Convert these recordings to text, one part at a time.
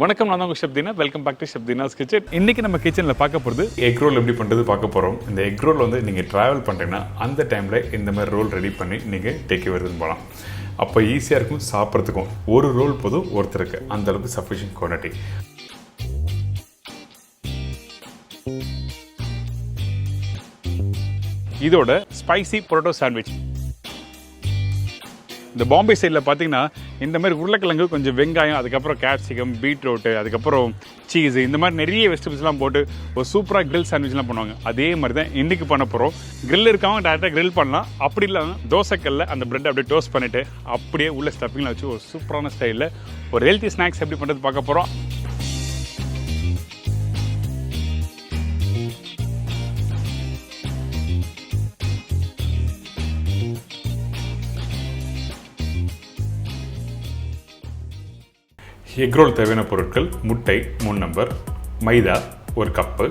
வணக்கம், நான் உங்கள் Shabdina. Welcome back to Shabdina's kitchen. இன்றைக்கி நம்ம கிச்சனில் பார்க்க போகிறது எக் ரோல் எப்படி பண்ணுறது பார்க்க போகிறோம். இந்த எக் ரோல் வந்து நீங்கள் ட்ராவல் பண்ணுறீங்கன்னா அந்த டைமில் இந்த மாதிரி ரோல் ரெடி பண்ணி நீங்கள் டேக் வருதுன்னு போகலாம். அப்போ ஈஸியாக இருக்கும் சாப்பிட்றதுக்கும். ஒரு ரோல் போதும் ஒருத்தருக்கு, அந்தளவுக்கு சஃபிஷியன்ட் குவான்டிட்டி. இதோட ஸ்பைசி பொரோட்டோ சாண்ட்விச். இந்த பாம்பே சைடில் பார்த்தீங்கன்னா இந்த மாதிரி உருளைக்கிழங்கு, கொஞ்சம் வெங்காயம், அதுக்கப்புறம் கேப்சிகம், பீட்ரூட்டு, அதுக்கப்புறம் சீஸு, இந்த மாதிரி நிறைய வெஜிடபிள்ஸ்லாம் போட்டு ஒரு சூப்பராக கிரில் சாண்ட்விச்லாம் பண்ணுவாங்க. அதே மாதிரி தான் இன்றைக்கி பண்ண போகிறோம். கிரில் இருக்கவங்க டேரெக்டாக கிரில் பண்ணலாம். அப்படி இல்லாமல் தோசைக்கல்ல அந்த பிரெட் அப்படியே டோஸ்ட் பண்ணிவிட்டு அப்படியே உள்ள ஸ்டஃப்பிங்கில் வச்சு ஒரு சூப்பரான ஸ்டைலில் ஒரு ஹெல்த்தி ஸ்நாக்ஸ் எப்படி பண்ணுறது பார்க்க போகிறோம். எக் ரோல் தேவையான பொருட்கள்: முட்டை 3 நம்பர், மைதா 1 கப்பு,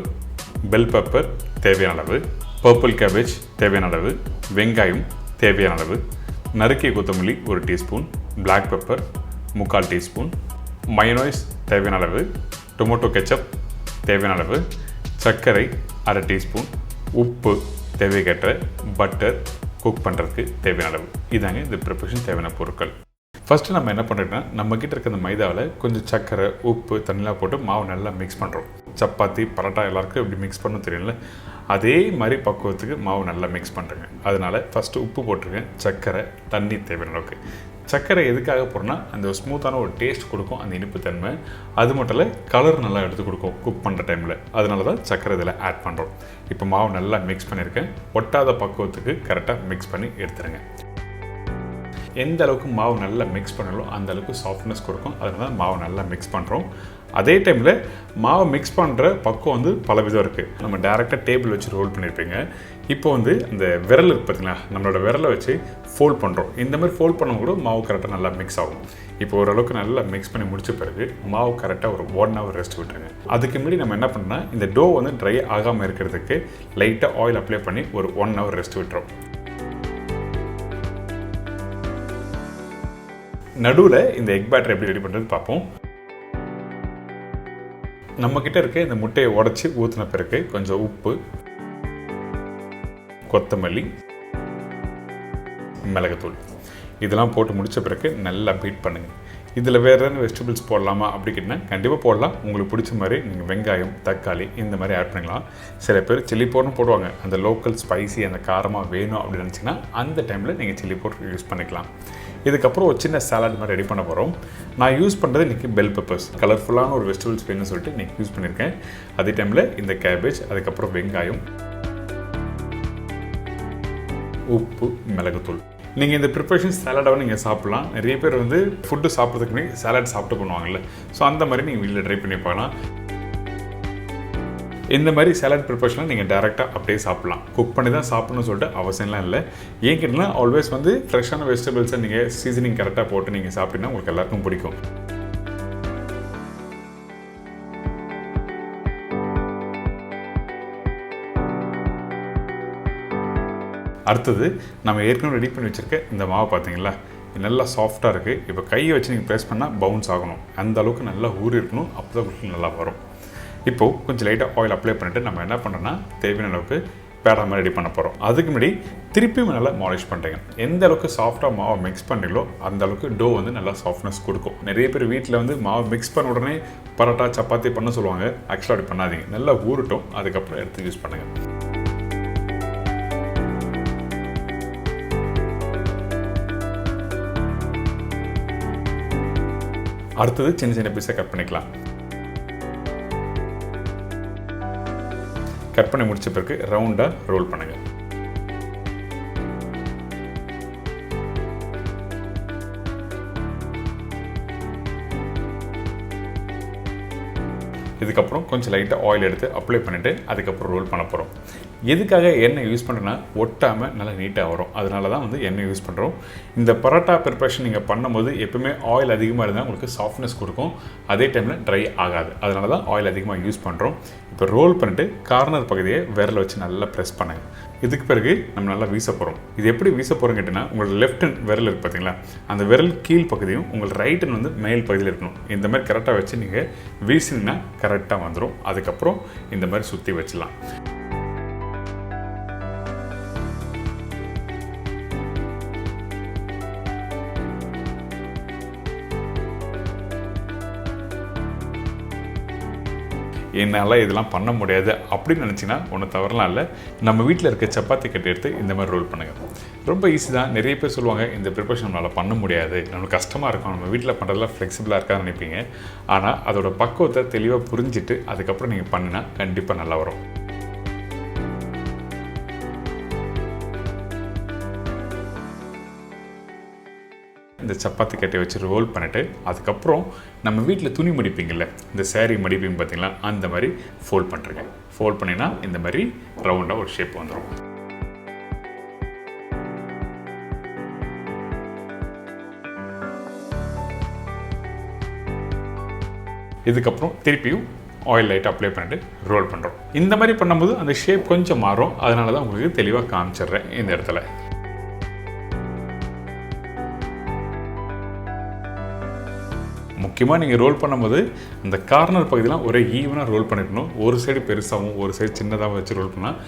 பெல் பெப்பர் தேவையான அளவு, பர்பிள் கேபேஜ் தேவையான அளவு, வெங்காயம் தேவையான அளவு, நறுக்கிய கொத்தமல்லி 1 teaspoon, black pepper 3/4 teaspoon, mayonnaise தேவையான அளவு, டொமேட்டோ கெச்சப் தேவையான அளவு, சர்க்கரை 1/2 டீஸ்பூன், உப்பு தேவைக்கேற்ற, பட்டர் குக் பண்ணுறதுக்கு தேவையான அளவு. இதாங்க இந்த ப்ரிப்பரேஷன் தேவையான பொருட்கள். ஃபஸ்ட்டு நம்ம என்ன பண்ணுறோன்னா, நம்மக்கிட்ட இருக்க அந்த மைதாவில் கொஞ்சம் சர்க்கரை, உப்பு, தண்ணிலாம் போட்டு மாவு நல்லா மிக்ஸ் பண்ணுறோம். சப்பாத்தி, பரோட்டா எல்லாருக்கும் எப்படி மிக்ஸ் பண்ணணும் தெரியல, அதே மாதிரி பக்குவத்துக்கு மாவு நல்லா மிக்ஸ் பண்ணுறேங்க. அதனால் ஃபஸ்ட்டு உப்பு போட்டிருக்கேன், சர்க்கரை, தண்ணி தேவையான அளவுக்கு. சர்க்கரை எதுக்காக போகிறோன்னா, அந்த ஸ்மூத்தான ஒரு டேஸ்ட் கொடுக்கும், அந்த இனிப்பு தன்மை. அது மட்டும் இல்லை, கலர் நல்லா எடுத்து கொடுக்கும் குக் பண்ணுற டைமில். அதனால தான் சர்க்கரை இதில் ஆட் பண்ணுறோம். இப்போ மாவு நல்லா மிக்ஸ் பண்ணியிருக்கேன். ஒட்டாத பக்குவத்துக்கு கரெக்டாக மிக்ஸ் பண்ணி எடுத்துருங்க. எந்த அளவுக்கு மாவு நல்லா மிக்ஸ் பண்ணாலும் அந்த அளவுக்கு சாஃப்ட்னஸ் கொடுக்கும். அதனால தான் மாவு நல்லா மிக்ஸ் பண்ணுறோம். அதே டைமில் மாவு மிக்ஸ் பண்ணுற பக்கம் வந்து பல விதம் இருக்குது. நம்ம டேரெக்டாக டேபிள் வச்சு ரோல் பண்ணியிருப்பீங்க. இப்போ வந்து இந்த விரல் இருக்குது பார்த்தீங்களா, நம்மளோட விரலை வச்சு ஃபோல்ட் பண்ணுறோம். இந்த மாதிரி ஃபோல்ட் பண்ண கூட மாவு கரெக்டாக நல்லா மிக்ஸ் ஆகும். இப்போ ஓரளவுக்கு நல்லா மிக்ஸ் பண்ணி முடிச்ச பிறகு மாவு கரெக்டாக ஒரு 1 hour ரெஸ்ட் விட்டுருங்க. அதுக்கு முன்னாடி நம்ம என்ன பண்ணோம்னா, இந்த டோ வந்து ட்ரை ஆகாமல் இருக்கிறதுக்கு லைட்டாக ஆயில் அப்ளை பண்ணி ஒரு 1 hour ரெஸ்ட் விட்டுறோம். நடுவில் இந்த எக் பேட்டர் எப்படி ரெடி பண்ணுறது பார்ப்போம். நம்மக்கிட்ட இருக்க இந்த முட்டையை உடச்சி ஊற்றின பிறகு கொஞ்சம் உப்பு, கொத்தமல்லி, மிளகுத்தூள் இதெல்லாம் போட்டு முடித்த பிறகு நல்லா பீட் பண்ணுங்கள். இதில் வேறு ஏதாவது வெஜிடபிள்ஸ் போடலாமா அப்படின்னா கண்டிப்பாக போடலாம். உங்களுக்கு பிடிச்ச மாதிரி நீங்கள் வெங்காயம், தக்காளி இந்த மாதிரி ஆட் பண்ணிக்கலாம். சில பேர் சில்லி பவுடரும் போடுவாங்க. அந்த லோக்கல் ஸ்பைசி, அந்த காரமாக வேணும் அப்படின்னு நினச்சிங்கன்னா அந்த டைமில் நீங்கள் சில்லி பவுடர் யூஸ் பண்ணிக்கலாம். இதுக்கப்புறம் ஒரு சின்ன சாலட் மாதிரி ரெடி பண்ண போகிறோம். நான் யூஸ் பண்ணுறது இன்றைக்கி பெல் பெப்பர்ஸ், கலர்ஃபுல்லான ஒரு வெஜிடபிள்ஸ் வேணும்னு சொல்லிட்டு இன்றைக்கி யூஸ் பண்ணியிருக்கேன். அதே டைமில் இந்த கேபேஜ், அதுக்கப்புறம் வெங்காயம், உப்பு, மிளகுத்தூள். நீங்கள் இந்த ப்ரிப்பரேஷன் சாலடாக நீங்கள் சாப்பிட்லாம். நிறைய பேர் வந்து ஃபுட்டு சாப்பிட்றதுக்கு முன்னாடி சாலட் சாப்பிட்டு பண்ணுவாங்கல்ல, ஸோ அந்த மாதிரி நீங்கள் வீட்டில் ட்ரை பண்ணி பார்க்கலாம். இந்த மாதிரி சாலட் ப்ரிப்பரேஷன்லாம் நீங்கள் டேரெக்டாக அப்படியே சாப்பிட்லாம். குக் பண்ணி தான் சாப்பிட்ணுன்னு சொல்லிட்டு அவசியம்லாம் இல்லை. ஏன் கேட்டிங்கன்னா, ஆல்வேஸ் வந்து ஃப்ரெஷ்ஷான வெஜிடபிள்ஸை நீங்கள் சீசனிங் கரெக்டாக போட்டு நீங்கள் சாப்பிட்டீங்கன்னா உங்களுக்கு எல்லாருக்கும் பிடிக்கும். அடுத்தது நம்ம ஏற்கனவே ரெடி பண்ணி வச்சுருக்க இந்த மாவு பார்த்தீங்களா, நல்லா சாஃப்டாக இருக்குது. இப்போ கையை வச்சு நீங்கள் ப்ரெஸ் பண்ணால் பவுன்ஸ் ஆகணும். அந்த அளவுக்கு நல்லா ஊறி இருக்கணும். அப்போ தான் நல்லா வரும். இப்போது கொஞ்சம் லைட்டாக ஆயில் அப்ளை பண்ணிவிட்டு நம்ம என்ன பண்ணுறோன்னா, தேவையான அளவுக்கு பேடா மாதிரி ரெடி பண்ண போகிறோம். அதுக்கு முன்னாடி திருப்பியும் நல்லா மாலிஷ் பண்ணுறீங்க. எந்த அளவுக்கு சாஃப்டாக மாவை மிக்ஸ் பண்ணுறீங்களோ அந்த அளவுக்கு டோ வந்து நல்லா சாஃப்ட்னஸ் கொடுக்கும். நிறைய பேர் வீட்டில் வந்து மாவு மிக்ஸ் பண்ண உடனே பரோட்டா, சப்பாத்தி பண்ண சொல்லுவாங்க. ஆக்சுவலாக அப்படி பண்ணாதீங்க. நல்லா ஊறட்டும், அதுக்கப்புறம் எடுத்து யூஸ் பண்ணுங்கள். அடுத்தது சின்ன சின்ன பீஸாக கட் பண்ணிக்கலாம். கட் பண்ணி முடிச்ச பிறகு ரவுண்டாக ரோல் பண்ணுங்கள். இதுக்கப்புறம் கொஞ்சம் லைட்டாக ஆயில் எடுத்து அப்ளை பண்ணிவிட்டு அதுக்கப்புறம் ரோல் பண்ண போகிறோம். எதுக்காக எண்ணெய் யூஸ் பண்ணுறேன்னா ஒட்டாமல் நல்லா நீட்டாக வரும். அதனால தான் வந்து எண்ணெய் யூஸ் பண்ணுறோம். இந்த பரோட்டா ப்ரிப்பரேஷன் நீங்கள் பண்ணும்போது எப்பவுமே ஆயில் அதிகமாக இருந்தால் உங்களுக்கு சாஃப்ட்னஸ் கொடுக்கும், அதே டைமில் ட்ரை ஆகாது. அதனால தான் ஆயில் அதிகமாக யூஸ் பண்ணுறோம். இப்போ ரோல் பண்ணிட்டு கார்னர் பகுதியை விரலை வச்சு நல்லா ப்ரெஸ் பண்ணுங்கள். இதுக்கு பிறகு நம்ம நல்லா வீச போகிறோம். இது எப்படி வீச போகிறோம் கேட்டிங்கன்னா, உங்களோட லெஃப்ட் ஹேண்ட் விரல் இருக்குது பார்த்தீங்களா, அந்த விரல் கீழ் பகுதியும் உங்கள் ரைட் ஹேண்ட் வந்து மேல் பகுதியில் இருக்கணும். இந்த மாதிரி கரெக்டாக வச்சு நீங்கள் வீசினீங்கன்னா கரெக்டாக வந்துடும். அதுக்கப்புறம் இந்த மாதிரி சுற்றி வச்சிடலாம். என்னால் இதெல்லாம் பண்ண முடியாது அப்படின்னு நினச்சிங்கன்னா ஒன்றும் தவறலாம் இல்லை. நம்ம வீட்டில் இருக்க சப்பாத்தி கட்டி எடுத்து இந்த மாதிரி ரோல் பண்ணுங்கள். ரொம்ப ஈஸி தான். நிறைய பேர் சொல்லுவாங்க இந்த ப்ரிப்பரேஷன் நம்மளால் பண்ண முடியாது, நம்மளுக்கு கஷ்டமாக இருக்கும், நம்ம வீட்டில் பண்ணுறதுலாம் ஃப்ளெக்சிபிளாக இருக்காதுன்னு நினைப்பீங்க. ஆனால் அதோட பக்குவத்தை தெளிவாக புரிஞ்சுட்டு அதுக்கப்புறம் நீங்கள் பண்ணினா கண்டிப்பாக நல்லா வரும். இந்த சப்பாத்தி கட்டையை வச்சு ரோல் பண்ணிவிட்டு அதுக்கப்புறம் நம்ம வீட்டில் துணி மடிப்பீங்கள்ல, இந்த சேரீ மடிப்பீங்க பார்த்தீங்களா, அந்த மாதிரி ஃபோல்ட் பண்ணுறேங்க. ஃபோல்ட் பண்ணினா இந்த மாதிரி ரவுண்டாக ஒரு ஷேப் வந்துடும். இதுக்கப்புறம் திருப்பியும் ஆயில் லைட்டாக அப்ளை பண்ணிட்டு ரோல் பண்ணுறோம். இந்த மாதிரி பண்ணும்போது அந்த ஷேப் கொஞ்சம் மாறும். அதனால தான் உங்களுக்கு தெளிவாக காமிச்சிடுறேன் இந்த இடத்துல. முக்கியமாக நீங்கள் ரோல் பண்ணும்போது அந்த கார்னர் பகுதியெலாம் ஒரே ஈவனாக ரோல் பண்ணிக்கணும். ஒரு சைடு பெருசாகவும் ஒரு சைடு சின்னதாகவும் வச்சு ரோல் பண்ணால்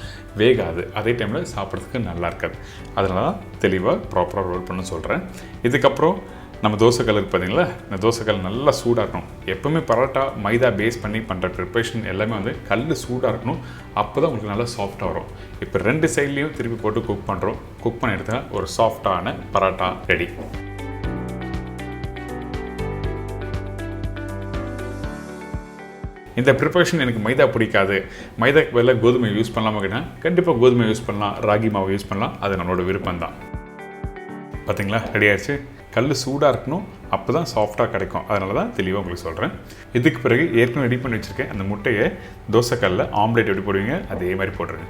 வேகாது, அதே டைமில் சாப்பிட்றதுக்கு நல்லா இருக்காது. அதனால தான் தெளிவாக ப்ராப்பராக ரோல் பண்ண சொல்கிறேன். இதுக்கப்புறம் நம்ம தோசைக்கல் இருக்குது பார்த்தீங்களா, இந்த தோசைக்கல் நல்லா சூடாக இருக்கணும். எப்போவுமே பரோட்டா மைதா பேஸ் பண்ணி பண்ணுற ப்ரிப்பரேஷன் எல்லாமே வந்து கல் சூடாக இருக்கணும். அப்போ தான் உங்களுக்கு நல்லா சாஃப்டாக வரும். இப்போ 2 சைட்லேயும் திருப்பி போட்டு குக் பண்ணுறோம். குக் பண்ணி எடுத்தா ஒரு சாஃப்டான பரோட்டா ரெடி. இந்த ப்ரிப்பரேஷன் எனக்கு மைதா பிடிக்காது, மைதாக்கு பதிலாக கோதுமை யூஸ் பண்ணலாமா கேட்டால் கண்டிப்பாக கோதுமை யூஸ் பண்ணலாம், ராகி மாவு யூஸ் பண்ணலாம், அது நம்மளோட விருப்பம் தான். பார்த்தீங்களா, ரெடி ஆகிடுச்சு. கல் சூடாக இருக்கணும், அப்போ தான் சாஃப்டாக கிடைக்கும். அதனால தான் தெளிவாக உங்களுக்கு சொல்கிறேன். இதுக்கு பிறகு ஏற்கனவே ரெடி பண்ணி வச்சுருக்கேன் அந்த முட்டையை தோசைக்கல்லில் ஆம்லேட் எப்படி போடுவீங்க அதே மாதிரி போடுறேன்.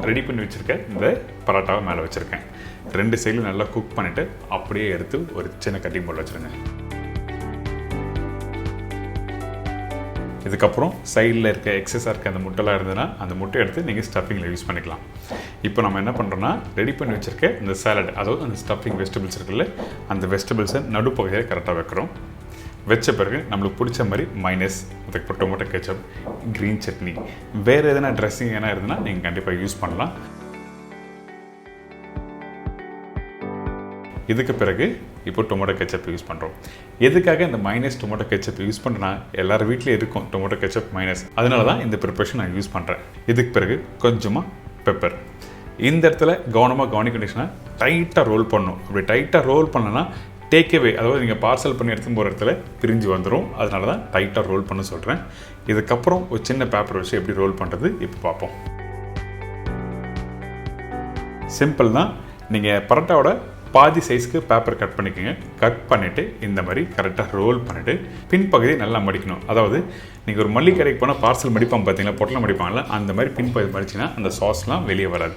ரெடி பண்ணி வச்சுருக்கேன் இந்த பரோட்டாவை மேலே வச்சுருக்கேன். 2 சைடில் நல்லா குக் பண்ணிவிட்டு அப்படியே எடுத்து ஒரு சின்ன கட்டிங் போர்டில் வச்சுருங்க. இதுக்கப்புறம் சைடில் இருக்க எக்ஸஸாக இருக்க அந்த முட்டைலாம் இருந்ததுன்னா அந்த முட்டையை எடுத்து நீங்கள் ஸ்டஃபிங்கில் யூஸ் பண்ணிக்கலாம். இப்போ நம்ம என்ன பண்ணுறோன்னா, ரெடி பண்ணி வச்சுருக்க இந்த சாலட், அதாவது அந்த ஸ்டஃபிங் வெஜிடபிள்ஸ் இருக்குல்ல, அந்த வெஜிடபிள்ஸை நடுப்பகுதியை கரெக்டாக வைக்கிறோம். வச்ச பிறகு நம்மளுக்கு பிடிச்ச மாதிரி மைனஸ், அதுக்கப்புறம் டொமேட்டோ கெச்சப், க்ரீன் சட்னி, வேறு எதனா ட்ரெஸ்ஸிங் எதனா இருந்ததுன்னா நீங்கள் கண்டிப்பாக யூஸ் பண்ணலாம். இதுக்கு பிறகு இப்போ டொமேட்டோ கெச்சப் யூஸ் பண்ணுறோம். எதுக்காக இந்த மைனஸ் டொமேட்டோ கெச்சப் யூஸ் பண்ணுறேன்னா, எல்லார் வீட்லேயும் இருக்கும் டொமேட்டோ கெச்சப் மைனஸ். அதனால தான் இந்த ப்ரிப்பரேஷன் நான் யூஸ் பண்ணுறேன். இதுக்கு பிறகு கொஞ்சமாக பெப்பர். இந்த இடத்துல கவனமாக கவனிக்கணுச்சுன்னா டைட்டாக ரோல் பண்ணணும். அப்படி டைட்டாக ரோல் பண்ணலன்னா டேக்அவே, அதாவது நீங்கள் பார்சல் பண்ணி எடுத்து போகிற இடத்துல பிரிஞ்சு வந்துடும். அதனால தான் டைட்டாக ரோல் பண்ண சொல்கிறேன். இதுக்கப்புறம் ஒரு சின்ன பேப்பர் வச்சு எப்படி ரோல் பண்ணுறது இப்போ பார்ப்போம். சிம்பிள் தான். நீங்கள் பரோட்டாவோட பாதி சைஸ்க்கு பேப்பர் கட் பண்ணிக்கோங்க. கட் பண்ணிவிட்டு இந்த மாதிரி கரெக்டாக ரோல் பண்ணிவிட்டு பின்பகுதியை நல்லா மடிக்கணும். அதாவது நீங்கள் ஒரு மல்லிகை கடைக்கு போனால் பார்சல் மடிப்பாங்க பார்த்தீங்களா, பொட்டலை மடிப்பாங்கள்ல, அந்த மாதிரி பின்பகுதி மடிச்சிங்கன்னா அந்த சாஸ்லாம் வெளியே வராது.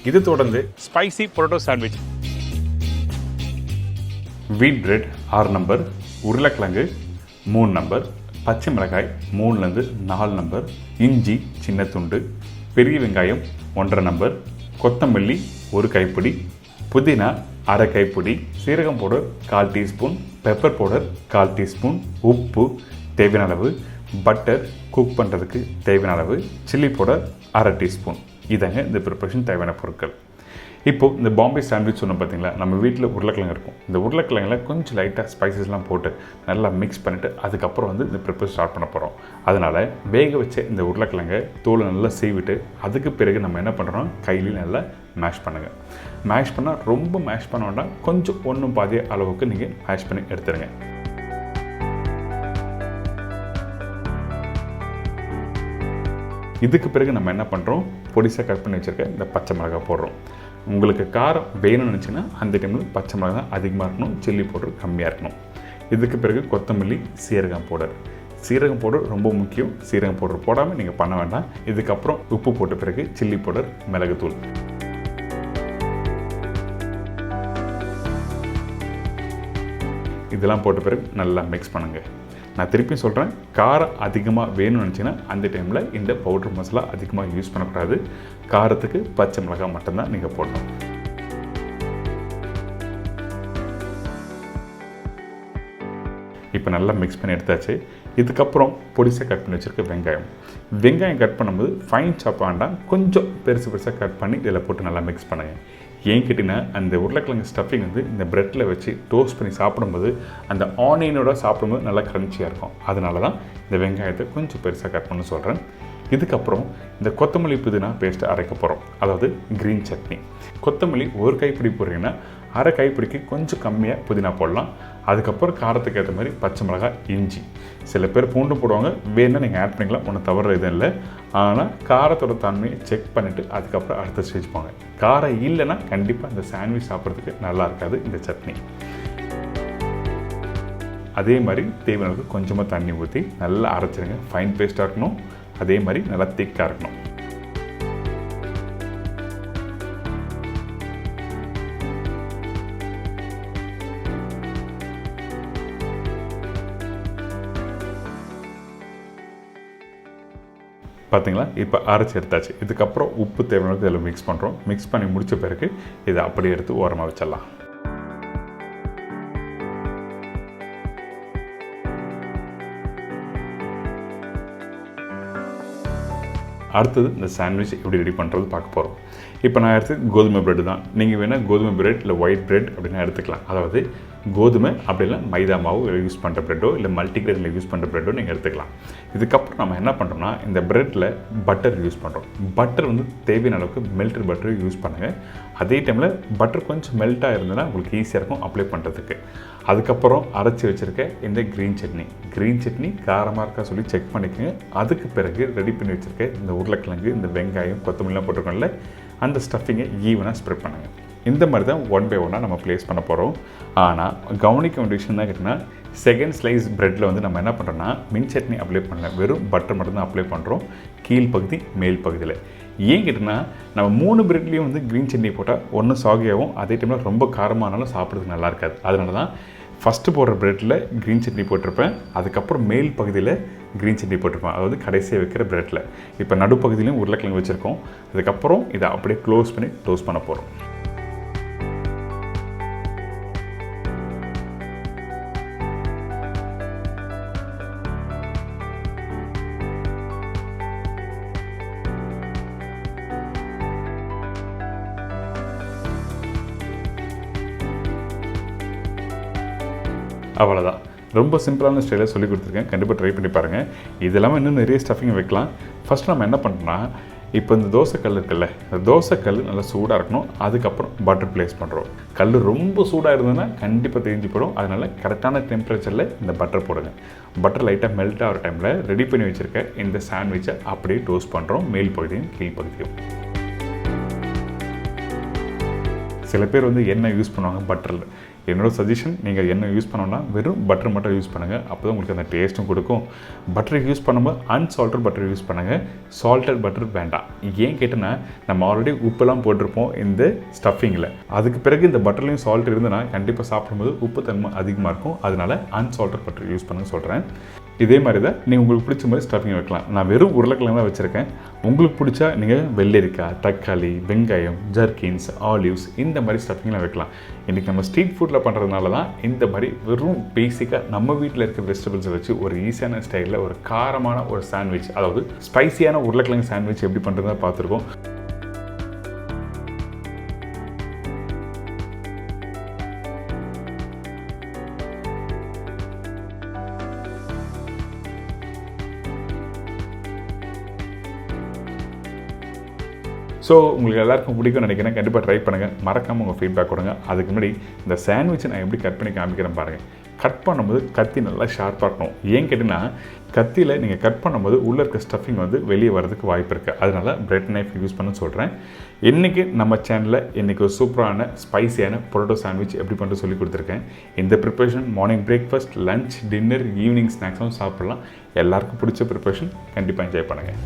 இது தொடர்ந்து spicy parotta sandwich. Wheat bread 6 number, உருளைக்கிழங்கு 3 நம்பர், பச்சை மிளகாய் 3லேருந்து 4 நம்பர், இஞ்சி சின்ன துண்டு, பெரிய வெங்காயம் 1.5 நம்பர், கொத்தமல்லி 1 கைப்பிடி, புதினா 1/2 கைப்பிடி, சீரகம் powder 1/4 teaspoon, pepper powder 1/4 teaspoon, உப்பு தேவையான அளவு, பட்டர் குக் பண்ணுறதுக்கு தேவையான அளவு, சில்லி பவுடர் 1/2 டீஸ்பூன். இதாங்க இந்த ப்ரிப்பரேஷன் தேவையான பொருட்கள். இப்போது இந்த பாம்பே சாண்ட்விச் சொன்ன பார்த்தீங்களா, நம்ம வீட்டில் உருளைக்கிழங்கு இருக்கும். இந்த உருளைக்கிழங்கில் கொஞ்சம் லைட்டாக ஸ்பைசஸ்லாம் போட்டு நல்லா மிக்ஸ் பண்ணிவிட்டு அதுக்கப்புறம் வந்து இந்த ப்ரிப்பரேஷன் ஸ்டார்ட் பண்ண போகிறோம். அதனால் வேக வச்ச இந்த உருளைக்கிழங்கை தோலை நல்லா சீவிட்டு அதுக்கு பிறகு நம்ம என்ன பண்ணுறோம், கையிலையும் நல்லா மேஷ் பண்ணுங்கள். மேஷ் பண்ணால் ரொம்ப மேஷ் பண்ண வேண்டாம், கொஞ்சம் ஒன்றும் பாதிய அளவுக்கு நீங்கள் மேஷ் பண்ணி எடுத்துருங்க. இதுக்கு பிறகு நம்ம என்ன பண்ணுறோம், பொடிசாக கட் பண்ணி வச்சுருக்க இந்த பச்சை மிளகாய் போடுறோம். உங்களுக்கு காரம் வேணும்னு நினச்சிங்கன்னா அந்த டைமில் பச்சை மிளகாய் அதிகமாக இருக்கணும், சில்லி பவுடர் கம்மியாக இருக்கணும். இதுக்கு பிறகு கொத்தமல்லி, சீரகம் பவுடர் ரொம்ப முக்கியம். சீரகம் பவுடர் போடாமல் நீங்கள் பண்ண வேண்டாம். இதுக்கப்புறம் உப்பு போட்ட பிறகு சில்லி பவுடர், மிளகுத்தூள். இதெல்லாம் போட்ட பிறகு நல்லா மிக்ஸ் பண்ணுங்கள். நான் திருப்பியும் சொல்கிறேன், காரம் அதிகமாக வேணும்னு நினச்சிங்கன்னா அந்த டைமில் இந்த பவுடர் மசாலா அதிகமாக யூஸ் பண்ணக்கூடாது. காரத்துக்கு பச்சை மிளகாய் மட்டும்தான் நீங்கள் போடணும். இப்போ நல்லா மிக்ஸ் பண்ணி எடுத்தாச்சு. இதுக்கப்புறம் பொடிசாக கட் பண்ணி வச்சுருக்க வெங்காயம் கட் பண்ணும்போது ஃபைன் சாப் வேண்டாம், கொஞ்சம் பெருசாக கட் பண்ணி இதில் போட்டு நல்லா மிக்ஸ் பண்ணுங்கள். ஏன் கேட்டிங்கன்னா அந்த உருளைக்கிழங்கு ஸ்டஃபிங் வந்து இந்த ப்ரெட்டில் வச்சு டோஸ்ட் பண்ணி சாப்பிடும்போது அந்த ஆனியனோட சாப்பிடும்போது நல்லா க்ரன்ச்சியாக இருக்கும். அதனால தான் இந்த வெங்காயத்தை கொஞ்சம் பெருசாக கட் பண்ண சொல்கிறேன். இதுக்கப்புறம் இந்த கொத்தமல்லி புதினா பேஸ்ட்டை அரைக்க போகிறோம், அதாவது க்ரீன் சட்னி. கொத்தமல்லி ஒரு கைப்பிடி போடுறீங்கன்னா அரை கைப்பிடிக்கு கொஞ்சம் கம்மியாக புதினா போடலாம். அதுக்கப்புறம் காரத்துக்கு ஏற்ற மாதிரி பச்சை மிளகாய், இஞ்சி. சில பேர் பூண்டு போடுவாங்க, வேணும்னா நீங்கள் ஆட் பண்ணிக்கலாம், ஒன்றும் தவறு எதுவும் இல்லை. ஆனால் காரத்தோட தன்மையை செக் பண்ணிவிட்டு அதுக்கப்புறம் அடுத்த ஸ்டேஜ் போங்க. காரம் இல்லைன்னா கண்டிப்பாக இந்த சாண்ட்விச் சாப்பிட்றதுக்கு நல்லா இருக்காது இந்த சட்னி. அதே மாதிரி தேவையானது கொஞ்சமாக தண்ணி ஊற்றி நல்லா அரைச்சிருங்க. ஃபைன் பேஸ்ட்டாக இருக்கணும், அதே மாதிரி நல்லா திக்காக இருக்கணும். பார்த்தீங்களா, இப்போ அரைச்சி எடுத்தாச்சு. இதுக்கப்புறம் உப்பு தேவையானது இதில் மிக்ஸ் பண்ணுறோம். மிக்ஸ் பண்ணி முடித்த பிறகு இதை அப்படியே எடுத்து ஓரமாக வச்சிடலாம். அடுத்தது இந்த சாண்ட்விச் எப்படி ரெடி பண்ணுறது பார்க்க போகிறோம். இப்போ நான் எடுத்து கோதுமை ப்ரெட்டு தான். நீங்கள் வேணால் கோதுமை ப்ரெட் இல்லை ஒயிட் ப்ரெட் அப்படின்னா எடுத்துக்கலாம். அதாவது கோதுமை அப்படி இல்லை மைதா மாவு யூஸ் பண்ணுற ப்ரெட்டோ இல்லை மல்டிகிரெயினில் யூஸ் பண்ணுற ப்ரெட்டோ நீங்கள் எடுத்துக்கலாம். இதுக்கப்புறம் நம்ம என்ன பண்ணுறோம்னா இந்த ப்ரெட்டில் பட்டர் யூஸ் பண்ணுறோம். பட்டர் வந்து தேவையான அளவுக்கு மெல்டட் பட்டர் யூஸ் பண்ணுங்கள். அதே டைமில் பட்டர் கொஞ்சம் மெல்ட்டாக இருந்ததுன்னா உங்களுக்கு ஈஸியாக இருக்கும் அப்ளை பண்ணுறதுக்கு. அதுக்கப்புறம் அரைச்சி வச்சுருக்க இந்த க்ரீன் சட்னி காரமாக இருக்கா சொல்லி செக் பண்ணிக்கோங்க. அதுக்கு பிறகு ரெடி பண்ணி வச்சுருக்க இந்த உருளைக்கிழங்கு, இந்த வெங்காயம், கொத்தமல்லாம் போட்டிருக்கோம்ல, அந்த ஸ்டஃபிங்கை ஈவனாக ஸ்ப்ரெட் பண்ணுங்கள். இந்த மாதிரி தான் ஒன் பை ஒன்னாக நம்ம ப்ளேஸ் பண்ண போகிறோம். ஆனால் கவனிக்க வேண்டிய விஷயம் தான் கேட்டிங்கன்னா, செகண்ட் ஸ்லைஸ் ப்ரெட்டில் வந்து நம்ம என்ன பண்ணுறோன்னா மின் சட்னி அப்ளை பண்ணல, வெறும் பட்டர் மட்டும் தான் அப்ளை பண்ணுறோம், கீழ் பகுதி மேல் பகுதியில். ஏன் கேட்டிங்கன்னா, நம்ம 3 ப்ரெட்லேயும் வந்து க்ரீன் சட்னி போட்டால் ஒன்று சாகியாகவும் அதே டைமில் ரொம்ப காரமானாலும் சாப்பிட்றதுக்கு நல்லா இருக்காது. அதனால தான் ஃபஸ்ட்டு போடுற ப்ரெட்டில் க்ரீன் சட்னி போட்டிருப்பேன், அதுக்கப்புறம் மேல் பகுதியில் க்ரீன் சட்னி போட்டிருப்பேன், அதாவது கடைசியாக வைக்கிற ப்ரெட்டில். இப்போ நடுப்பகுதியிலையும் உருளைக்கிழங்கு வச்சுருக்கோம். அதுக்கப்புறம் இதை அப்படியே க்ளோஸ் பண்ணி டோஸ்ட் பண்ண போகிறோம். அவ்வளோதான். ரொம்ப சிம்பிளான ஸ்டைலில் சொல்லி கொடுத்துருக்கேன், கண்டிப்பாக ட்ரை பண்ணி பாருங்கள். இது இல்லாமல் இன்னும் நிறைய ஸ்டஃபிங் வைக்கலாம். ஃபஸ்ட் நம்ம என்ன பண்ணுறோம்னா, இப்போ இந்த தோசைக்கல் இருக்குல்ல, இந்த தோசைக்கல் நல்லா சூடாக இருக்கணும். அதுக்கப்புறம் பட்டர் ப்ளேஸ் பண்ணுறோம். கல் ரொம்ப சூடாக இருந்ததுன்னா கண்டிப்பாக தெரிஞ்சு போடும். அதனால் கரெக்டான டெம்பரேச்சரில் இந்த பட்டர் போடுங்க. பட்டர் லைட்டாக மெல்ட் ஆகிற டைமில் ரெடி பண்ணி வச்சுருக்க இந்த சாண்ட்விச்சை அப்படியே டோஸ்ட் பண்ணுறோம், மேல் பகுதியும் கீழ் பகுதியும். சில பேர் வந்து எண்ணெய் யூஸ் பண்ணுவாங்க பட்டரில். என்னோடய சஜஷன், நீங்கள் எண்ணெய் யூஸ் பண்ணோன்னா வெறும் பட்டர் மட்டும் யூஸ் பண்ணுங்கள். அப்போ தான் உங்களுக்கு அந்த டேஸ்ட்டும் கொடுக்கும். பட்டர் யூஸ் பண்ணும்போது அன்சால்ட்டட் பட்டர் யூஸ் பண்ணுங்கள், சால்ட்டட் பட்டர் வேண்டாம். ஏன் கேட்டோன்னா, நம்ம ஆல்ரெடி உப்பெல்லாம் போட்டிருப்போம் இந்த ஸ்டஃபிங்கில். அதுக்கு பிறகு இந்த பட்டர்லேயும் சால்ட் இருந்ததுன்னா கண்டிப்பாக சாப்பிடும்போது உப்பு தன்மை அதிகமாக இருக்கும். அதனால் அன்சால்ட்டட் பட்டர் யூஸ் பண்ணுங்க சொல்கிறேன். இதே மாதிரி தான் நீங்கள் உங்களுக்கு பிடிச்ச மாதிரி ஸ்டஃபிங் வைக்கலாம். நான் வெறும் உருளைக்கிழங்கு தான் வச்சுருக்கேன். உங்களுக்கு பிடிச்சா நீங்கள் வெள்ளரிக்காய், தக்காளி, வெங்காயம், ஜர்க்கின்ஸ், ஆலிவ்ஸ் இந்த மாதிரி ஸ்டஃபிங்லாம் வைக்கலாம். இன்றைக்கி நம்ம ஸ்ட்ரீட் ஃபுட்டில் பண்ணுறதுனால தான் இந்த மாதிரி வெறும் பேசிக்காக நம்ம வீட்டில் இருக்க வெஜிடபிள்ஸை வச்சு ஒரு ஈஸியான ஸ்டைலில் ஒரு காரமான ஒரு சாண்ட்விச், அதாவது ஸ்பைசியான உருளைக்கிழங்கு சாண்ட்விச் எப்படி பண்ணுறதுன்னு பார்த்துருக்கோம். ஸோ உங்களுக்கு எல்லாருக்கும் பிடிக்கும்னு நினைக்கிறேன். கண்டிப்பாக ட்ரை பண்ணுங்கள். மறக்காமல் உங்கள் ஃபீட்பேக் கொடுங்க. அதுக்கு முன்னாடி இந்த சாண்ட்விட்சை நான் எப்படி கட் பண்ணி காமிக்கிறேன் பாருங்கள். கட் பண்ணும்போது கத்தி நல்லா ஷார்ப்பாக இருக்கணும். ஏன் கேட்டிங்கன்னா கத்தியில் நீங்கள் கட் பண்ணும்போது உள்ளே இருக்க ஸ்டஃபிங் வந்து வெளியே வரதுக்கு வாய்ப்பு இருக்குது. அதனால் பிரெட் நைஃப் யூஸ் பண்ண சொல்கிறேன். இன்றைக்கி நம்ம சேனலில் இன்றைக்கி ஒரு சூப்பரான ஸ்பைசியான பொட்டேட்டோ சாண்ட்விச் எப்படி பண்ணுறது சொல்லி கொடுத்துருக்கேன். இந்த preparation morning breakfast, lunch, dinner, evening ஸ்நாக்ஸும் சாப்பிட்லாம். எல்லாருக்கும் பிடிச்ச ப்ரிப்பரேஷன். கண்டிப்பாக என்ஜாய் பண்ணுங்கள்.